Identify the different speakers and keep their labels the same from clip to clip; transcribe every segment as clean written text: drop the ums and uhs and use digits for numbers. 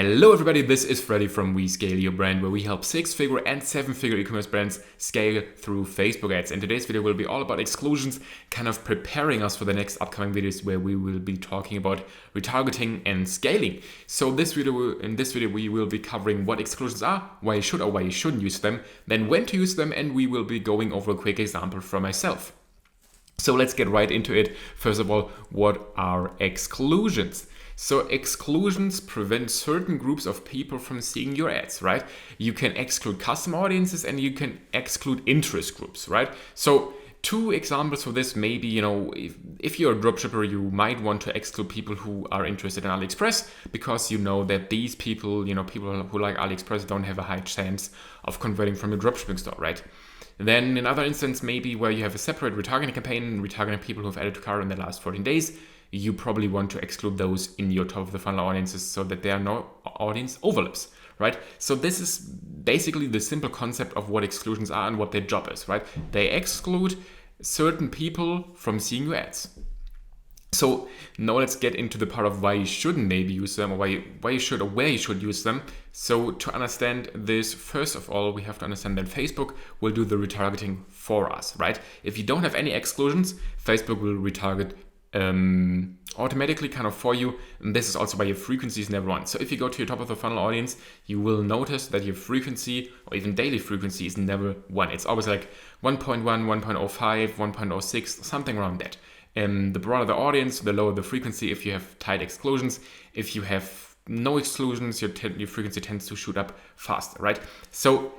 Speaker 1: Hello everybody, this is Freddy from We Scale Your Brand, where we help 6-figure and 7-figure e-commerce brands scale through Facebook ads. And today's video will be all about exclusions, kind of preparing us for the next upcoming videos where we will be talking about retargeting and scaling. So in this video we will be covering what exclusions are, why you should or why you shouldn't use them, then when to use them, and we will be going over a quick example from myself. So let's get right into it. First of all, what are exclusions? So exclusions prevent certain groups of people from seeing your ads, right? You can exclude custom audiences and you can exclude interest groups, right? So two examples for this, maybe, if you're a dropshipper, you might want to exclude people who are interested in AliExpress because you know that these people, people who like AliExpress don't have a high chance of converting from your dropshipping store, right? Then in another instance, maybe where you have a separate retargeting campaign, retargeting people who have added to cart in the last 14 days, you probably want to exclude those in your top of the funnel audiences so that there are no audience overlaps, right? So this is basically the simple concept of what exclusions are and what their job is, right? They exclude certain people from seeing your ads. So now let's get into the part of why you shouldn't maybe use them, or why you should or where you should use them. So to understand this, first of all, we have to understand that Facebook will do the retargeting for us, right? If you don't have any exclusions, Facebook will retarget automatically kind of for you. And this is also why your frequency is never 1. So if you go to your top of the funnel audience, you will notice that your frequency or even daily frequency is never 1. It's always like 1.1, 1.05, 1.06, something around that. The broader the audience, the lower the frequency if you have tight exclusions. If you have no exclusions, your frequency tends to shoot up faster, right? So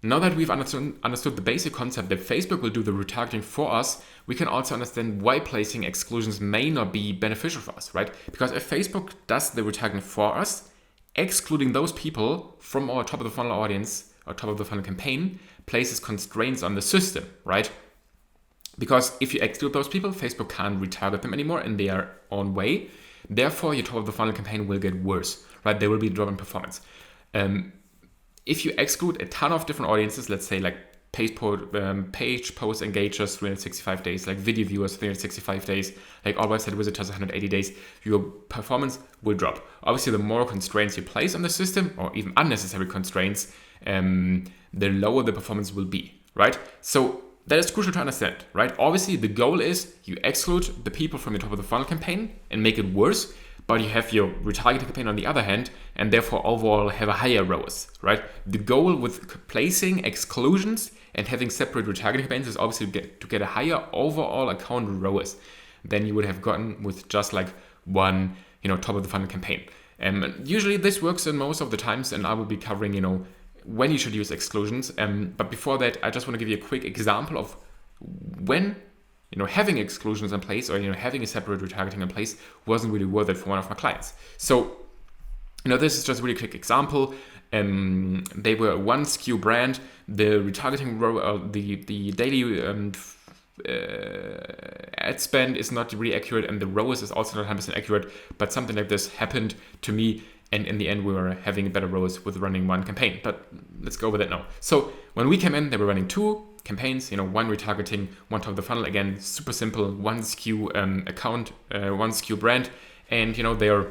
Speaker 1: now that we've understood the basic concept that Facebook will do the retargeting for us, we can also understand why placing exclusions may not be beneficial for us, right? Because if Facebook does the retargeting for us, excluding those people from our top of the funnel audience or top of the funnel campaign places constraints on the system, right? Because if you exclude those people, Facebook can't retarget them anymore in their own way. Therefore, your top of the funnel campaign will get worse, right? There will be a drop in performance. If you exclude a ton of different audiences, let's say like page post engagers 365 days, like video viewers 365 days, like all website visitors 180 days, your performance will drop. Obviously, the more constraints you place on the system, or even unnecessary constraints, the lower the performance will be, right? So that is crucial to understand, right? Obviously, the goal is you exclude the people from your top of the funnel campaign and make it worse, but you have your retargeting campaign on the other hand, and therefore overall have a higher ROAS, right? The goal with placing exclusions and having separate retargeting campaigns is obviously to get a higher overall account ROAS than you would have gotten with just like one, top of the funnel campaign. Usually this works in most of the times, and I will be covering, when you should use exclusions. But before that, I just want to give you a quick example of when having exclusions in place, or having a separate retargeting in place wasn't really worth it for one of my clients. So this is just a really quick example. They were a one SKU brand. The retargeting the daily ad spend is not really accurate, and the ROAS is also not 100% accurate, but something like this happened to me, and in the end we were having a better ROAS with running one campaign. But let's go over that now. So when we came in, they were running two campaigns, one retargeting, one top of the funnel. Again, super simple, one SKU account, one SKU brand, and their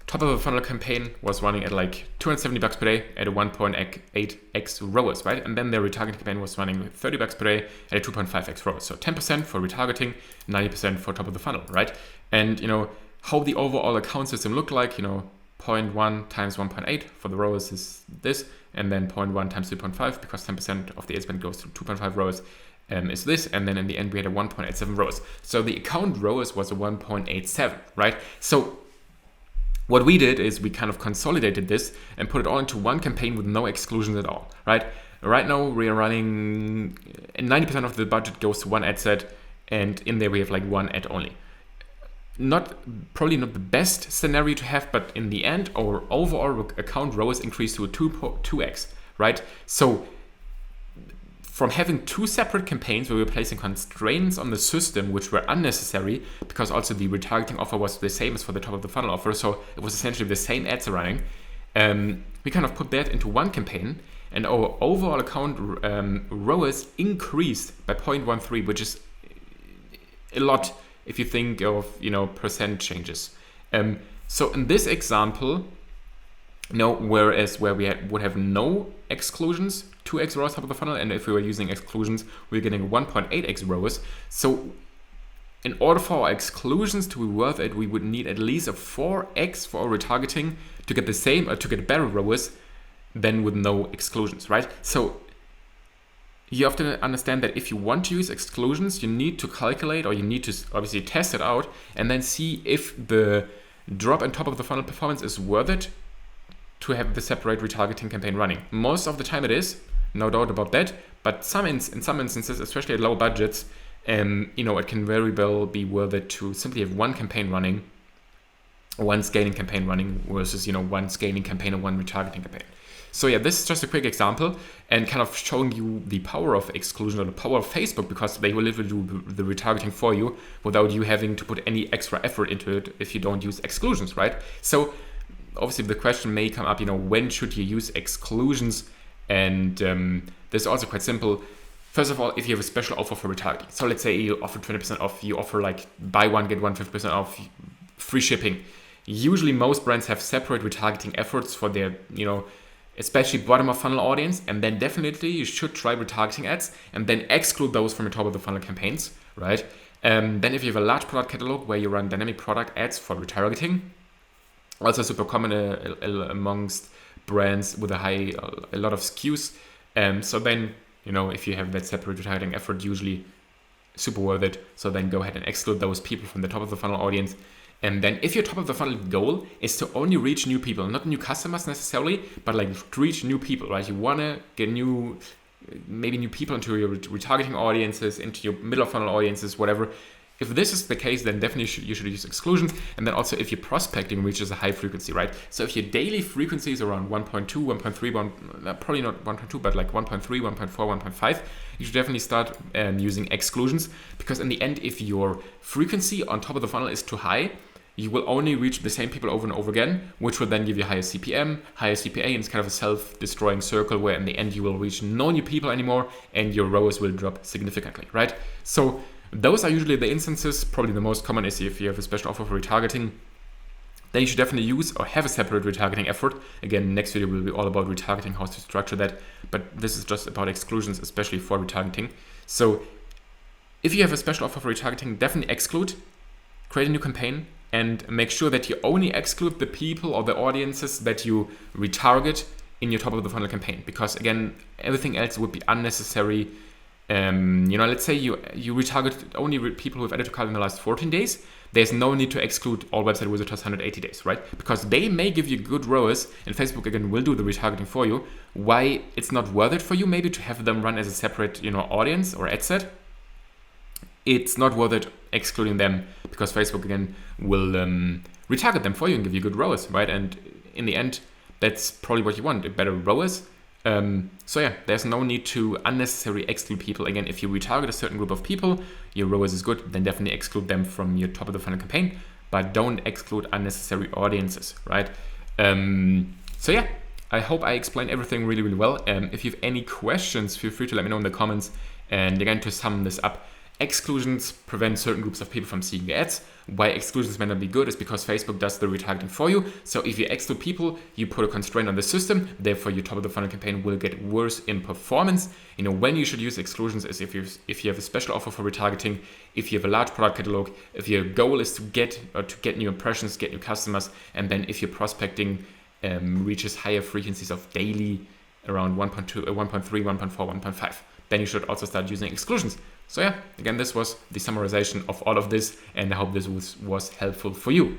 Speaker 1: top of the funnel campaign was running at like $270 per day at a 1.8x ROAS, right? And then their retargeting campaign was running $30 per day at a 2.5x ROAS. So 10% for retargeting, 90% for top of the funnel, right? And how the overall account system looked like, 0.1 times 1.8 for the ROAS is this, and then 0.1 times 2.5, because 10% of the ad spend goes to 2.5 ROAS, is this, and then in the end we had a 1.87 ROAS. So the account ROAS was a 1.87, right? So what we did is we kind of consolidated this and put it all into one campaign with no exclusions at all, right? Right now we are running, 90% of the budget goes to one ad set, and in there we have like one ad only. Probably not the best scenario to have, but in the end, our overall account ROAS increased to a 2x, right? So from having two separate campaigns where we were placing constraints on the system, which were unnecessary, because also the retargeting offer was the same as for the top of the funnel offer, so it was essentially the same ads running, we kind of put that into one campaign, and our overall account ROAS increased by 0.13, which is a lot if you think of, percent changes. So in this example, whereas where we would have no exclusions, 2x rows top of the funnel, and if we were using exclusions, we're getting 1.8x rows. So in order for our exclusions to be worth it, we would need at least a 4x for our retargeting to get the same or to get better rows than with no exclusions, right? So you have to understand that if you want to use exclusions, you need to calculate, or you need to obviously test it out and then see if the drop and top of the funnel performance is worth it to have the separate retargeting campaign running. Most of the time it is, no doubt about that, but in some instances, especially at low budgets, it can very well be worth it to simply have one campaign running, one scaling campaign running versus, one scaling campaign and one retargeting campaign. So yeah, this is just a quick example and kind of showing you the power of exclusion or the power of Facebook, because they will literally do the retargeting for you without you having to put any extra effort into it if you don't use exclusions, right? So obviously the question may come up, when should you use exclusions? And this is also quite simple. First of all, if you have a special offer for retargeting, so let's say you offer 20% off, you offer like buy one, get one 50% off, free shipping. Usually most brands have separate retargeting efforts for their, especially bottom of funnel audience, and then definitely you should try retargeting ads and then exclude those from your top of the funnel campaigns, right? Then if you have a large product catalog where you run dynamic product ads for retargeting, also super common amongst brands with a lot of SKUs. So then, if you have that separate retargeting effort, usually super worth it. So then go ahead and exclude those people from the top of the funnel audience. And then if your top of the funnel goal is to only reach new people, not new customers necessarily, but like to reach new people, right? You want to get maybe new people into your retargeting audiences, into your middle of funnel audiences, whatever. If this is the case, then definitely you should use exclusions. And then also if your prospecting reaches a high frequency, right? So if your daily frequency is around 1.2, 1.3, probably not 1.2, but like 1.3, 1.4, 1.5, you should definitely start using exclusions, because in the end, if your frequency on top of the funnel is too high, you will only reach the same people over and over again, which will then give you higher CPM, higher CPA, and it's kind of a self-destroying circle where in the end you will reach no new people anymore and your ROAS will drop significantly, right? So those are usually the instances. Probably the most common is if you have a special offer for retargeting, then you should definitely use or have a separate retargeting effort. Again, next video will be all about retargeting, how to structure that, but this is just about exclusions, especially for retargeting. So if you have a special offer for retargeting, definitely exclude, create a new campaign, and make sure that you only exclude the people or the audiences that you retarget in your top of the funnel campaign, because again, everything else would be unnecessary. Let's say you retarget only people who have added to cart in the last 14 days. There's no need to exclude all website visitors 180 days, right? Because they may give you good ROAS, and Facebook again will do the retargeting for you. Why it's not worth it for you maybe to have them run as a separate, audience or ad set? It's not worth it excluding them, because Facebook again will retarget them for you and give you good ROAS, right? And in the end, that's probably what you want, a better ROAS. So yeah, there's no need to unnecessarily exclude people. Again, if you retarget a certain group of people, your ROAS is good, then definitely exclude them from your top of the funnel campaign, but don't exclude unnecessary audiences, right? So yeah, I hope I explained everything really, really well. If you have any questions, feel free to let me know in the comments. And again, to sum this up, exclusions prevent certain groups of people from seeing your ads. Why exclusions may not be good is because Facebook does the retargeting for you. So if you exclude people, you put a constraint on the system. Therefore, your top of the funnel campaign will get worse in performance. When you should use exclusions is if you have a special offer for retargeting, if you have a large product catalog, if your goal is to get new impressions, get new customers, and then if your prospecting reaches higher frequencies of daily around 1.2, 1.3, 1.4, 1.5. Then you should also start using exclusions. So yeah, again, this was the summarization of all of this, and I hope this was helpful for you.